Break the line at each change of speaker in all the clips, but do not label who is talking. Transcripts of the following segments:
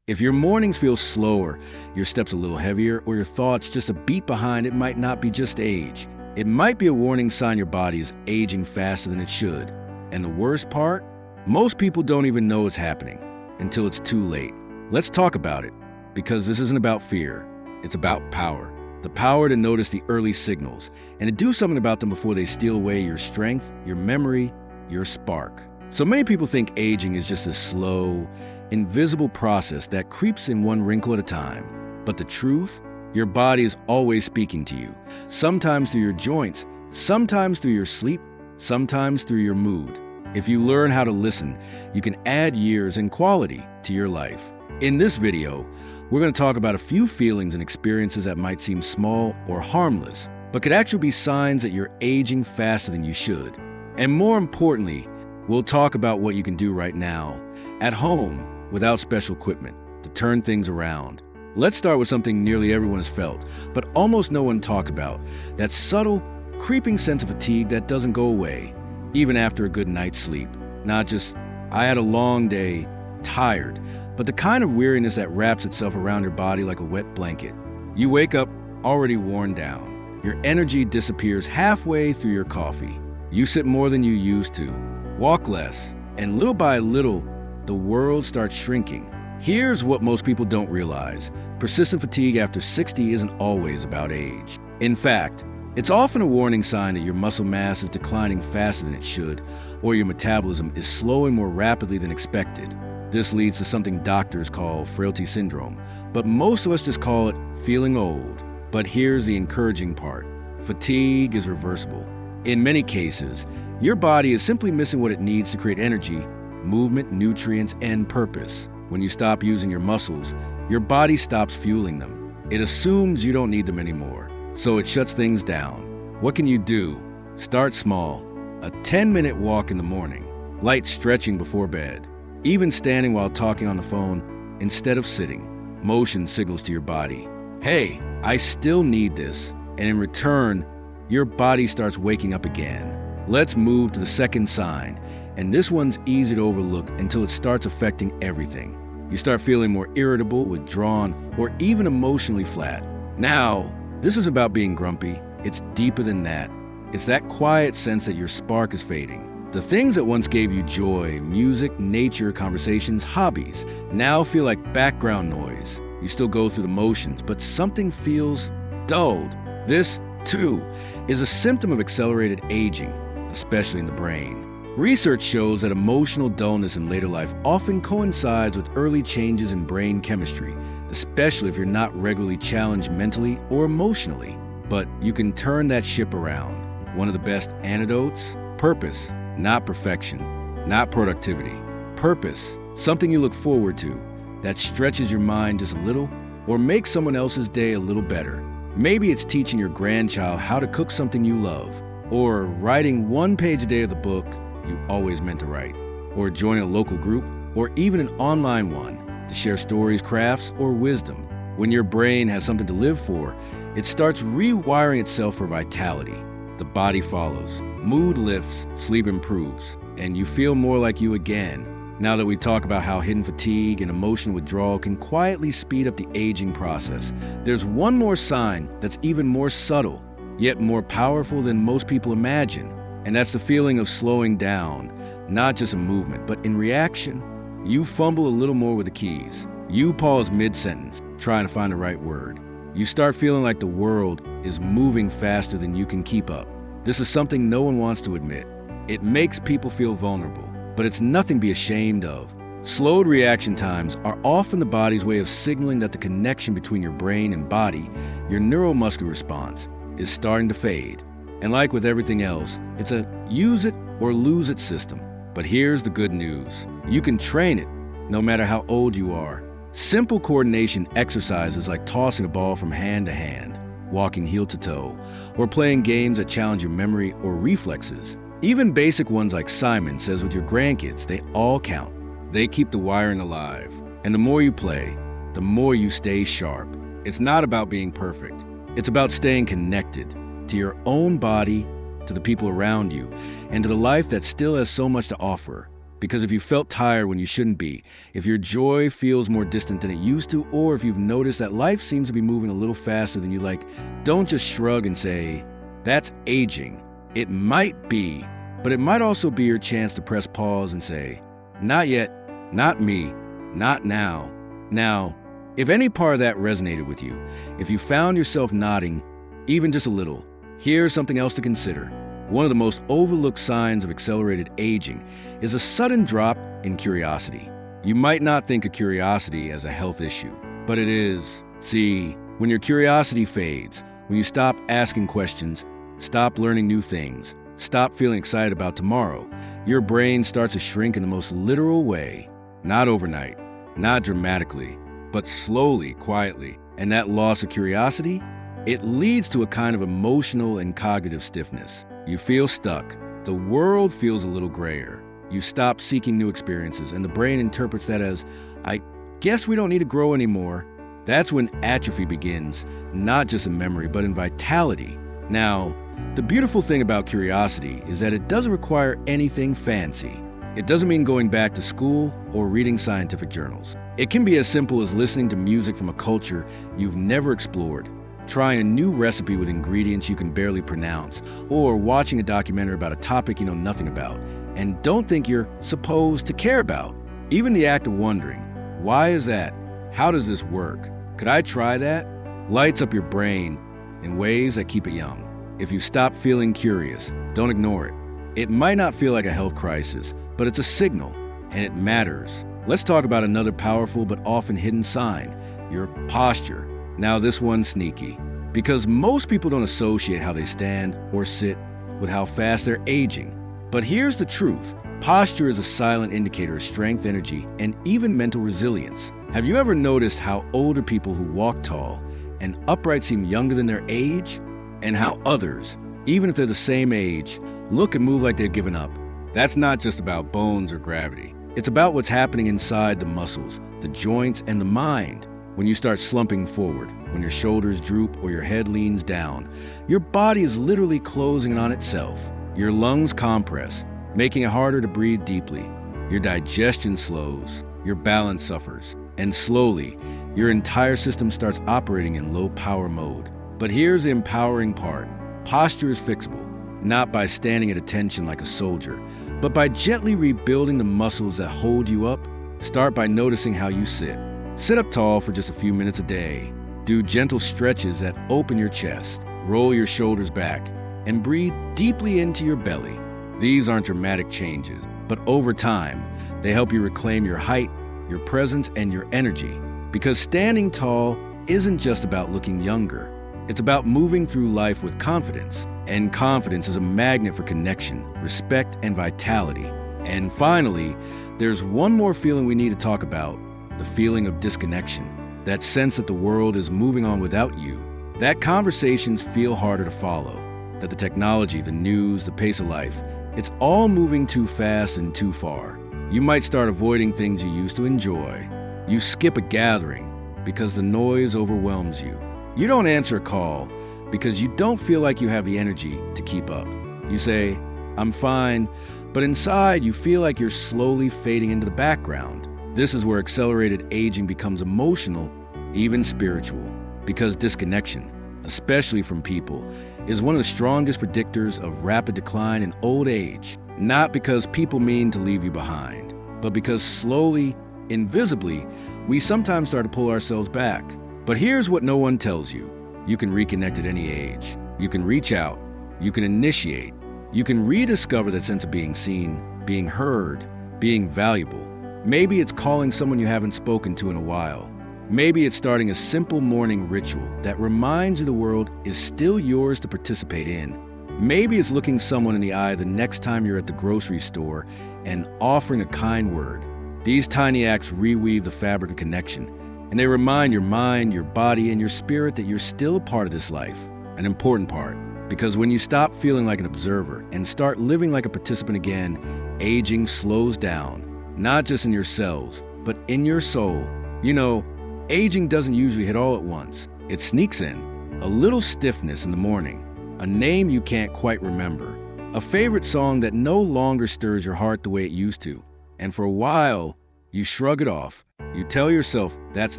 If your mornings feel slower, your steps a little heavier, or your thoughts just a beat behind, it might not be just age. It might be a warning sign your body is aging faster than it should. And the worst part? Most people don't even know it's happening until it's too late. Let's talk about it, because this isn't about fear. It's about power. The power to notice the early signals and to do something about them before they steal away your strength, your memory, your spark. So many people think aging is just a slow, invisible process that creeps in one wrinkle at a time. But the truth? Your body is always speaking to you, sometimes through your joints, sometimes through your sleep, sometimes through your mood. If you learn how to listen, you can add years and quality to your life. In this video, we're going to talk about a few feelings and experiences that might seem small or harmless, but could actually be signs that you're aging faster than you should. And more importantly, we'll talk about what you can do right now, at home, without special equipment, to turn things around. Let's start with something nearly everyone has felt, but almost no one talks about, that subtle, creeping sense of fatigue that doesn't go away, even after a good night's sleep. Not just, I had a long day, tired, but the kind of weariness that wraps itself around your body like a wet blanket. You wake up already worn down. Your energy disappears halfway through your coffee. You sit more than you used to, walk less, and little by little, the world starts shrinking. Here's what most people don't realize. Persistent fatigue after 60 isn't always about age. In fact, it's often a warning sign that your muscle mass is declining faster than it should, or your metabolism is slowing more rapidly than expected. This leads to something doctors call frailty syndrome, but most of us just call it feeling old. But here's the encouraging part. Fatigue is reversible. In many cases, your body is simply missing what it needs to create energy, movement, nutrients, and purpose. When you stop using your muscles, your body stops fueling them. It assumes you don't need them anymore, so it shuts things down. What can you do? Start small. A 10-minute walk in the morning, light stretching before bed, even standing while talking on the phone instead of sitting. Motion signals to your body, hey, I still need this. And in return, your body starts waking up again. Let's move to the second sign, and this one's easy to overlook until it starts affecting everything. You start feeling more irritable, withdrawn, or even emotionally flat. Now, this is about being grumpy. It's deeper than that. It's that quiet sense that your spark is fading. The things that once gave you joy, music, nature, conversations, hobbies, now feel like background noise. You still go through the motions, but something feels dulled. This, too, is a symptom of accelerated aging, especially in the brain. Research shows that emotional dullness in later life often coincides with early changes in brain chemistry, especially if you're not regularly challenged mentally or emotionally. But you can turn that ship around. One of the best antidotes? Purpose, not perfection, not productivity. Purpose, something you look forward to, that stretches your mind just a little or makes someone else's day a little better. Maybe it's teaching your grandchild how to cook something you love, or writing one page a day of the book you always meant to write, or joining a local group, or even an online one to share stories, crafts, or wisdom. When your brain has something to live for, it starts rewiring itself for vitality. The body follows, mood lifts, sleep improves, and you feel more like you again. Now that we talk about how hidden fatigue and emotional withdrawal can quietly speed up the aging process, there's one more sign that's even more subtle, yet more powerful than most people imagine. And that's the feeling of slowing down, not just a movement, but in reaction. You fumble a little more with the keys. You pause mid-sentence, trying to find the right word. You start feeling like the world is moving faster than you can keep up. This is something no one wants to admit. It makes people feel vulnerable, but it's nothing to be ashamed of. Slowed reaction times are often the body's way of signaling that the connection between your brain and body, your neuromuscular response, is starting to fade. And like with everything else, it's a use it or lose it system. But here's the good news. You can train it, no matter how old you are. Simple coordination exercises like tossing a ball from hand to hand, walking heel to toe, or playing games that challenge your memory or reflexes. Even basic ones like Simon says with your grandkids, they all count. They keep the wiring alive. And the more you play, the more you stay sharp. It's not about being perfect. It's about staying connected to your own body, to the people around you, and to the life that still has so much to offer. Because if you felt tired when you shouldn't be, if your joy feels more distant than it used to, or if you've noticed that life seems to be moving a little faster than you like, don't just shrug and say, "That's aging." It might be, but it might also be your chance to press pause and say, "Not yet, not me, not now." Now, if any part of that resonated with you, if you found yourself nodding, even just a little, here's something else to consider. One of the most overlooked signs of accelerated aging is a sudden drop in curiosity. You might not think of curiosity as a health issue, but it is. See, when your curiosity fades, when you stop asking questions, stop learning new things, stop feeling excited about tomorrow, your brain starts to shrink in the most literal way. Not overnight, not dramatically, but slowly, quietly. And that loss of curiosity, it leads to a kind of emotional and cognitive stiffness. You feel stuck. The world feels a little grayer. You stop seeking new experiences, and the brain interprets that as, "I guess we don't need to grow anymore." That's when atrophy begins, not just in memory, but in vitality. Now, the beautiful thing about curiosity is that it doesn't require anything fancy. It doesn't mean going back to school or reading scientific journals. It can be as simple as listening to music from a culture you've never explored, trying a new recipe with ingredients you can barely pronounce, or watching a documentary about a topic you know nothing about and don't think you're supposed to care about. Even the act of wondering, "Why is that? How does this work? Could I try that?" lights up your brain in ways that keep it young. If you stop feeling curious, don't ignore it. It might not feel like a health crisis, but it's a signal, and it matters. Let's talk about another powerful but often hidden sign, your posture. Now this one's sneaky, because most people don't associate how they stand or sit with how fast they're aging. But here's the truth. Posture is a silent indicator of strength, energy, and even mental resilience. Have you ever noticed how older people who walk tall and upright seem younger than their age? And how others, even if they're the same age, look and move like they've given up? That's not just about bones or gravity. It's about what's happening inside the muscles, the joints, and the mind. When you start slumping forward, when your shoulders droop or your head leans down, your body is literally closing in on itself. Your lungs compress, making it harder to breathe deeply. Your digestion slows, your balance suffers, and slowly, your entire system starts operating in low power mode. But here's the empowering part. Posture is fixable, not by standing at attention like a soldier, but by gently rebuilding the muscles that hold you up. Start by noticing how you sit. Sit up tall for just a few minutes a day. Do gentle stretches that open your chest, roll your shoulders back, and breathe deeply into your belly. These aren't dramatic changes, but over time, they help you reclaim your height, your presence, and your energy. Because standing tall isn't just about looking younger. It's about moving through life with confidence. And confidence is a magnet for connection, respect, and vitality. And finally, there's one more feeling we need to talk about. The feeling of disconnection, that sense that the world is moving on without you, that conversations feel harder to follow, that the technology, the news, the pace of life, it's all moving too fast and too far. You might start avoiding things you used to enjoy. You skip a gathering because the noise overwhelms you. You don't answer a call because you don't feel like you have the energy to keep up. You say, "I'm fine," but inside you feel like you're slowly fading into the background. This is where accelerated aging becomes emotional, even spiritual, because disconnection, especially from people, is one of the strongest predictors of rapid decline in old age. Not because people mean to leave you behind, but because slowly, invisibly, we sometimes start to pull ourselves back. But here's what no one tells you. You can reconnect at any age. You can reach out. You can initiate. You can rediscover that sense of being seen, being heard, being valuable. Maybe it's calling someone you haven't spoken to in a while. Maybe it's starting a simple morning ritual that reminds you the world is still yours to participate in. Maybe it's looking someone in the eye the next time you're at the grocery store and offering a kind word. These tiny acts reweave the fabric of connection, and they remind your mind, your body, and your spirit that you're still a part of this life, an important part. Because when you stop feeling like an observer and start living like a participant again, aging slows down. Not just in your cells, but in your soul. You know, aging doesn't usually hit all at once. It sneaks in. A little stiffness in the morning, a name you can't quite remember, a favorite song that no longer stirs your heart the way it used to, And for a while, you shrug it off. You tell yourself that's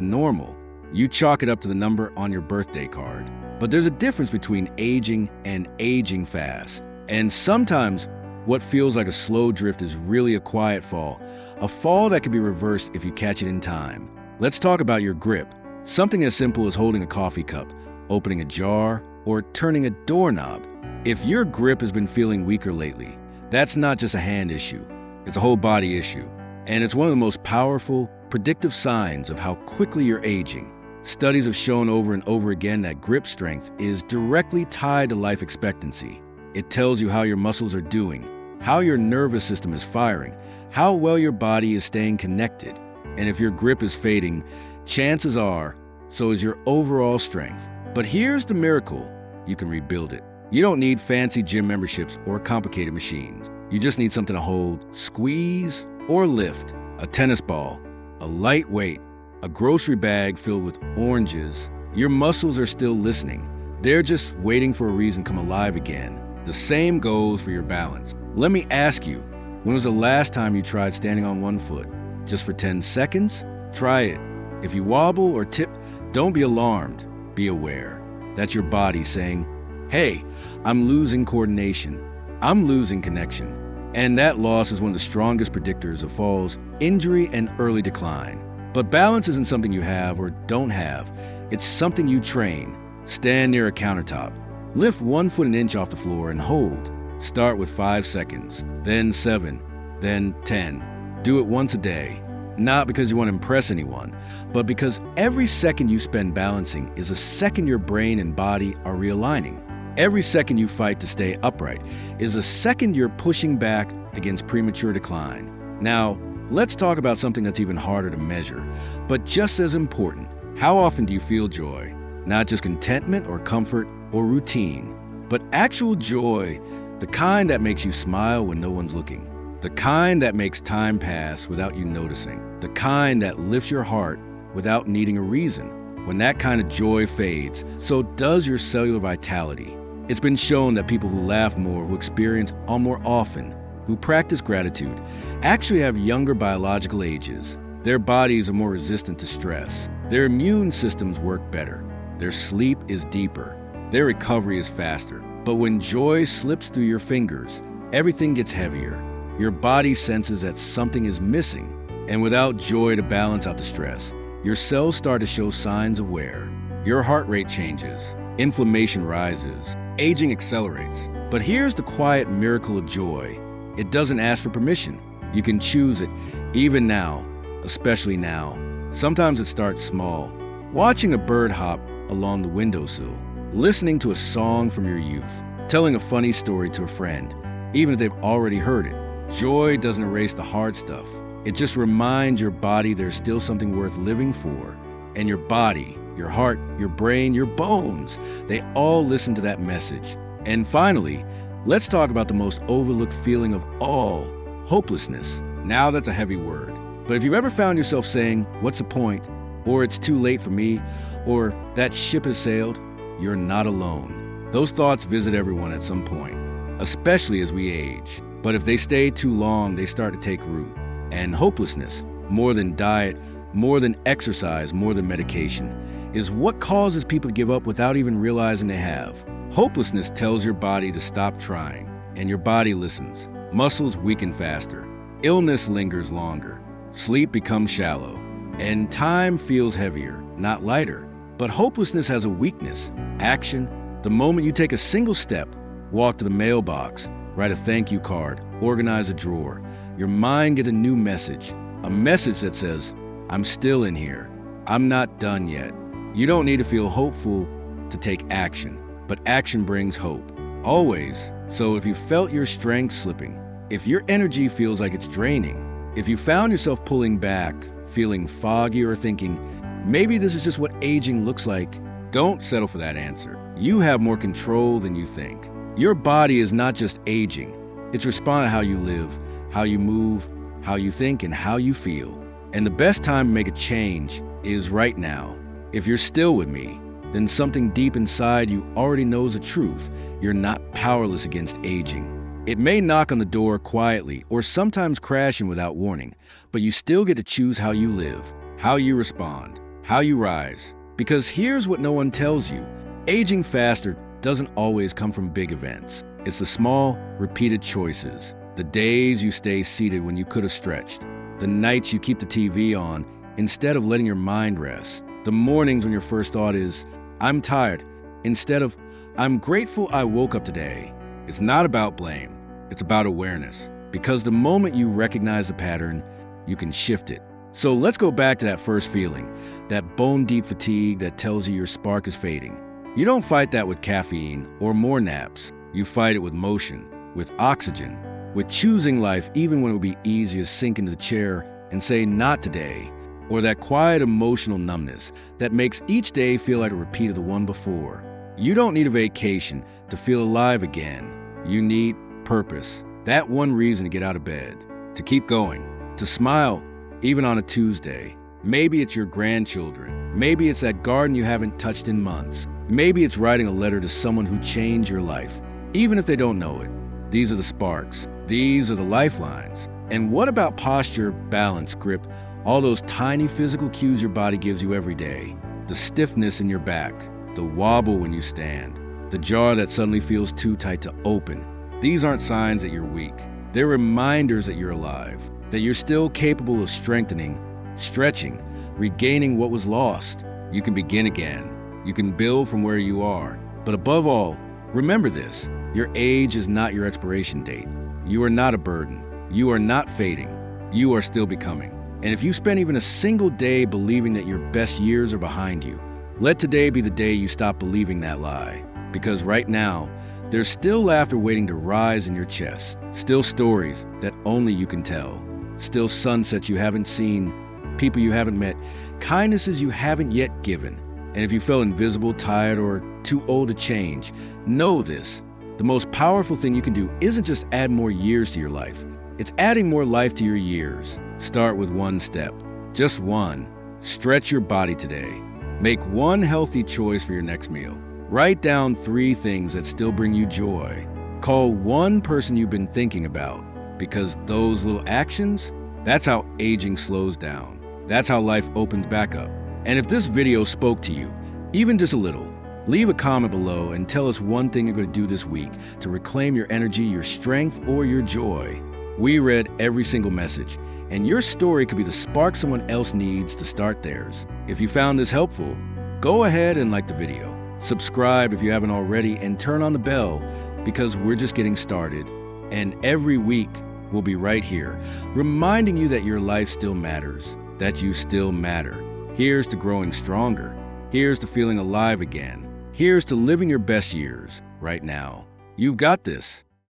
normal. You chalk it up to the number on your birthday card. But there's a difference between aging and aging fast. And sometimes what feels like a slow drift is really a quiet fall, a fall that can be reversed if you catch it in time. Let's talk about your grip. Something as simple as holding a coffee cup, opening a jar, or turning a doorknob. If your grip has been feeling weaker lately, that's not just a hand issue. It's a whole body issue. And it's one of the most powerful, predictive signs of how quickly you're aging. Studies have shown over and over again that grip strength is directly tied to life expectancy. It tells you how your muscles are doing, how your nervous system is firing, how well your body is staying connected. And if your grip is fading, chances are, so is your overall strength. But here's the miracle: you can rebuild it. You don't need fancy gym memberships or complicated machines. You just need something to hold, squeeze, or lift. A tennis ball, a light weight, a grocery bag filled with oranges. Your muscles are still listening. They're just waiting for a reason to come alive again. The same goes for your balance. Let me ask you, when was the last time you tried standing on one foot? Just for 10 seconds? Try it. If you wobble or tip, don't be alarmed. Be aware. That's your body saying, hey, I'm losing coordination. I'm losing connection. And that loss is one of the strongest predictors of falls, injury, and early decline. But balance isn't something you have or don't have. It's something you train. Stand near a countertop. Lift 1 foot an inch off the floor and hold. Start with 5 seconds, then 7, then 10. Do it once a day. Not because you want to impress anyone, but because every second you spend balancing is a second your brain and body are realigning. Every second you fight to stay upright is a second you're pushing back against premature decline. Now, let's talk about something that's even harder to measure, but just as important. How often do you feel joy? Not just contentment or comfort or routine, but actual joy, the kind that makes you smile when no one's looking, the kind that makes time pass without you noticing, the kind that lifts your heart without needing a reason. When that kind of joy fades, so does your cellular vitality. It's been shown that people who laugh more, who experience awe more often, who practice gratitude, actually have younger biological ages. Their bodies are more resistant to stress. Their immune systems work better. Their sleep is deeper. Their recovery is faster. But when joy slips through your fingers, everything gets heavier. Your body senses that something is missing. And without joy to balance out the stress, your cells start to show signs of wear. Your heart rate changes. Inflammation rises. Aging accelerates. But here's the quiet miracle of joy. It doesn't ask for permission. You can choose it, even now, especially now. Sometimes it starts small. Watching a bird hop along the windowsill, listening to a song from your youth, telling a funny story to a friend, even if they've already heard it. Joy doesn't erase the hard stuff. It just reminds your body there's still something worth living for. And your body, your heart, your brain, your bones, they all listen to that message. And finally, let's talk about the most overlooked feeling of all, hopelessness. Now that's a heavy word. But if you've ever found yourself saying, what's the point? Or it's too late for me? Or that ship has sailed? You're not alone. Those thoughts visit everyone at some point, especially as we age. But if they stay too long, they start to take root. And hopelessness, more than diet, more than exercise, more than medication, is what causes people to give up without even realizing they have. Hopelessness tells your body to stop trying, and your body listens. Muscles weaken faster. Illness lingers longer. Sleep becomes shallow. And time feels heavier, not lighter. But hopelessness has a weakness: action. The moment you take a single step, walk to the mailbox, write a thank you card, organize a drawer, your mind gets a new message. A message that says, I'm still in here. I'm not done yet. You don't need to feel hopeful to take action, but action brings hope. Always. So if you felt your strength slipping, if your energy feels like it's draining, if you found yourself pulling back, feeling foggy, or thinking, maybe this is just what aging looks like, don't settle for that answer. You have more control than you think. Your body is not just aging. It's responding to how you live, how you move, how you think, and how you feel. And the best time to make a change is right now. If you're still with me, then something deep inside you already knows the truth. You're not powerless against aging. It may knock on the door quietly or sometimes crashing without warning, but you still get to choose how you live, how you respond, how you rise. Because here's what no one tells you. Aging faster doesn't always come from big events. It's the small, repeated choices. The days you stay seated when you could have stretched. The nights you keep the TV on instead of letting your mind rest. The mornings when your first thought is, I'm tired, instead of, I'm grateful I woke up today. It's not about blame. It's about awareness. Because the moment you recognize the pattern, you can shift it. So let's go back to that first feeling, that bone-deep fatigue that tells you your spark is fading. You don't fight that with caffeine or more naps. You fight it with motion, with oxygen, with choosing life even when it would be easy to sink into the chair and say, not today, or that quiet emotional numbness that makes each day feel like a repeat of the one before. You don't need a vacation to feel alive again. You need purpose. That one reason to get out of bed, to keep going, to smile even on a Tuesday. Maybe it's your grandchildren. Maybe it's that garden you haven't touched in months. Maybe it's writing a letter to someone who changed your life, even if they don't know it. These are the sparks. These are the lifelines. And what about posture, balance, grip, all those tiny physical cues your body gives you every day? The stiffness in your back, the wobble when you stand, the jaw that suddenly feels too tight to open. These aren't signs that you're weak. They're reminders that you're alive, that you're still capable of strengthening, stretching, regaining what was lost. You can begin again. You can build from where you are. But above all, remember this. Your age is not your expiration date. You are not a burden. You are not fading. You are still becoming. And if you spend even a single day believing that your best years are behind you, let today be the day you stop believing that lie. Because right now, there's still laughter waiting to rise in your chest. Still stories that only you can tell. Still sunsets you haven't seen, people you haven't met, kindnesses you haven't yet given. And if you feel invisible, tired, or too old to change, know this. The most powerful thing you can do isn't just add more years to your life. It's adding more life to your years. Start with one step. Just one. Stretch your body today. Make one healthy choice for your next meal. Write down 3 things that still bring you joy. Call one person you've been thinking about. Because those little actions, that's how aging slows down. That's how life opens back up. And if this video spoke to you, even just a little, leave a comment below and tell us one thing you're going to do this week to reclaim your energy, your strength, or your joy. We read every single message, and your story could be the spark someone else needs to start theirs. If you found this helpful, go ahead and like the video. Subscribe if you haven't already, and turn on the bell because we're just getting started. And every week, we'll be right here, reminding you that your life still matters, that you still matter. Here's to growing stronger. Here's to feeling alive again. Here's to living your best years right now. You've got this.